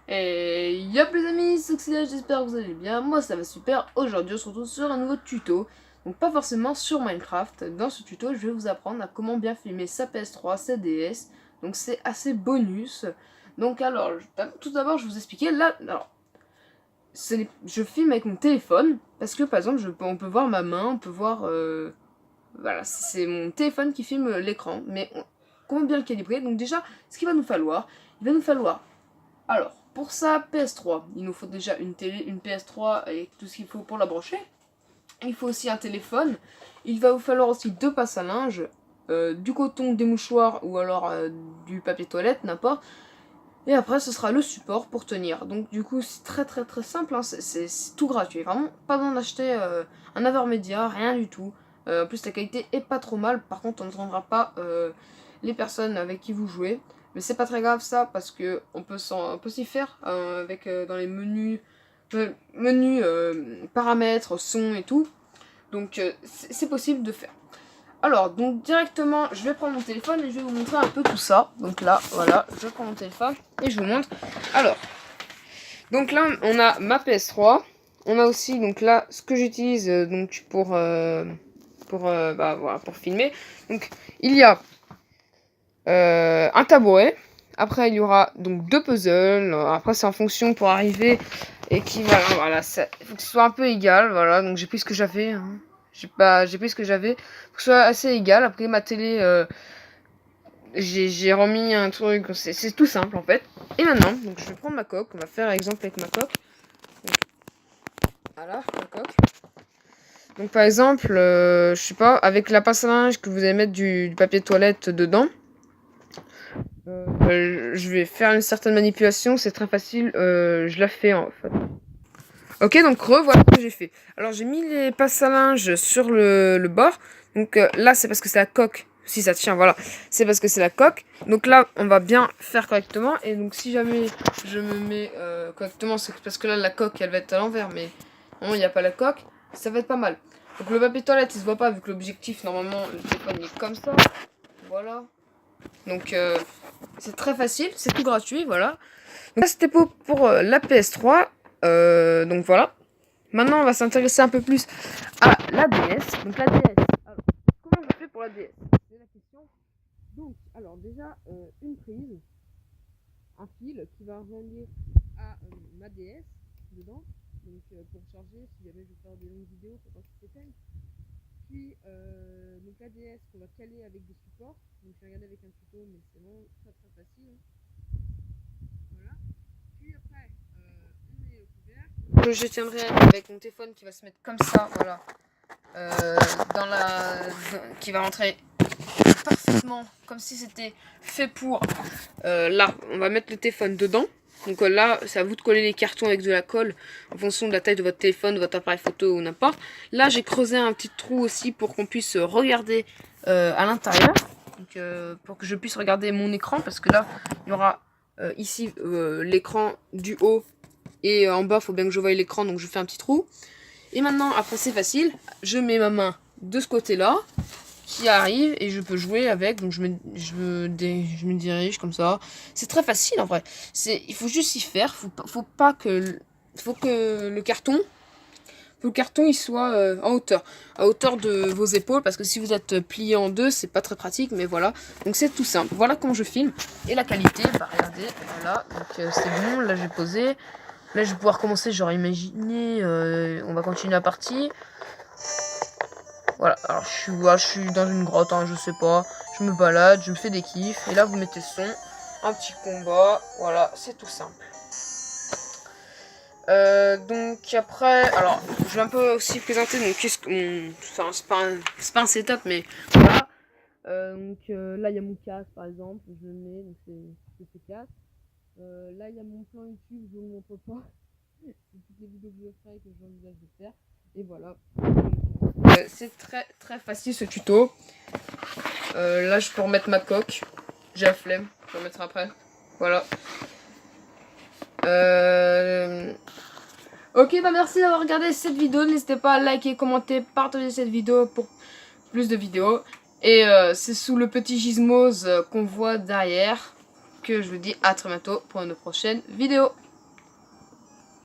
Et yop les amis, c'est Oxydage, j'espère que vous allez bien, moi ça va super. Aujourd'hui on se retrouve sur un nouveau tuto, donc pas forcément sur Minecraft. Dans ce tuto je vais vous apprendre à comment bien filmer sa PS3, sa DS, donc c'est assez bonus. Donc alors, tout d'abord je vais vous expliquer, là, alors, je filme avec mon téléphone, parce que par exemple on peut voir ma main, on peut voir, voilà, c'est mon téléphone qui filme l'écran, mais comment bien le calibrer. Donc déjà, ce qu'il va nous falloir, il va nous falloir alors, pour ça, PS3, il nous faut déjà une télé, une PS3 avec tout ce qu'il faut pour la brancher. Il faut aussi un téléphone. Il va vous falloir aussi deux passes à linge, du coton, des mouchoirs ou alors du papier toilette, n'importe. Et après, ce sera le support pour tenir. Donc du coup, c'est très simple, hein. C'est tout gratuit. Vraiment, pas besoin d'acheter un Avermedia, rien du tout. En plus, la qualité est pas trop mal. Par contre, on n'entendra pas les personnes avec qui vous jouez. Mais c'est pas très grave ça, parce que on peut s'y faire avec dans les menus paramètres, son et tout. Donc c'est possible de faire. Alors, donc directement, je vais prendre mon téléphone et je vais vous montrer un peu tout ça. Donc là, voilà, je prends mon téléphone et je vous montre. Alors, donc là, on a ma PS3. On a aussi, donc là, ce que j'utilise donc voilà, pour filmer. Donc, il y a un tabouret. Après, il y aura donc deux puzzles. Après, c'est en fonction pour arriver et qui, voilà, il faut que ce soit un peu égal. Voilà, donc j'ai pris ce que j'avais. Hein. J'ai pris ce que j'avais. Faut que ce soit assez égal. Après, ma télé, j'ai remis un truc. C'est tout simple en fait. Et maintenant, donc je vais prendre ma coque. On va faire exemple avec ma coque. Donc, voilà, ma coque. Donc par exemple, je sais pas, avec la passe à linge que vous allez mettre du papier de toilette dedans. Je vais faire une certaine manipulation, c'est très facile, je la fais en fait. Ok, donc voilà ce que j'ai fait. Alors j'ai mis les passes à linge sur le bord. Donc là c'est parce que c'est la coque. Si ça tient, voilà. C'est parce que c'est la coque. Donc là on va bien faire correctement. Et donc si jamais je me mets correctement, c'est parce que là la coque elle va être à l'envers. Mais non, il n'y a pas la coque. Ça va être pas mal. Donc le papier toilette il se voit pas vu que l'objectif normalement le téléphone il est comme ça. Voilà. Donc c'est très facile, c'est tout gratuit, voilà. Donc là c'était pour la PS3. Donc voilà. Maintenant on va s'intéresser un peu plus à la DS. Donc la DS. Alors, comment je fais pour la DS? C'est la question. Donc, alors déjà, une prise, un fil qui va relier à ma DS dedans. Donc pour charger, si jamais je veux faire des longues vidéos pour pas que ça s'éteigne. Puis donc l'ADS qu'on va caler avec des supports. Donc j'ai regardé avec un tuto, mais c'est vraiment très facile. Hein. Voilà. Puis après, on met le couvercle. Je tiendrai avec mon téléphone qui va se mettre comme ça, voilà. Qui va rentrer parfaitement comme si c'était fait pour. Là, on va mettre le téléphone dedans. Donc là, c'est à vous de coller les cartons avec de la colle en fonction de la taille de votre téléphone, de votre appareil photo ou n'importe. Là, j'ai creusé un petit trou aussi pour qu'on puisse regarder à l'intérieur. Pour que je puisse regarder mon écran, parce que là, il y aura ici l'écran du haut et en bas, il faut bien que je voie l'écran, donc je fais un petit trou. Et maintenant, après, c'est facile. Je mets ma main de ce côté-là qui arrive et je peux jouer avec. Donc je me dirige comme ça. C'est très facile en vrai. Il faut juste s'y faire. Faut que le carton il soit en hauteur. À hauteur de vos épaules. Parce que si vous êtes plié en deux, c'est pas très pratique. Mais voilà. Donc c'est tout simple. Voilà comment je filme. Et la qualité, bah regardez. Voilà. Donc c'est bon. Là j'ai posé. Là je vais pouvoir commencer. J'aurais imaginé. On va continuer la partie. Voilà, alors je suis dans une grotte, hein, je sais pas. Je me balade, je me fais des kiffs. Et là, vous mettez le son. Un petit combat. Voilà, c'est tout simple. Donc après, alors, je vais un peu aussi présenter donc qu'est-ce que enfin, c'est pas un setup, mais voilà. Donc là, il y a mon casque, par exemple. Je le mets, donc c'est ce casque. Là, il y a mon plan YouTube, je vous le montre pas. C'est toutes les vidéos que je ferai et que j'envisage de faire. Et voilà. C'est très facile ce tuto. Là je peux remettre ma coque. J'ai la flemme, je vais remettre après. Voilà. Ok, bah merci d'avoir regardé cette vidéo. N'hésitez pas à liker, commenter, partager cette vidéo pour plus de vidéos. Et c'est sous le petit gizmos qu'on voit derrière que je vous dis à très bientôt pour une prochaine vidéo.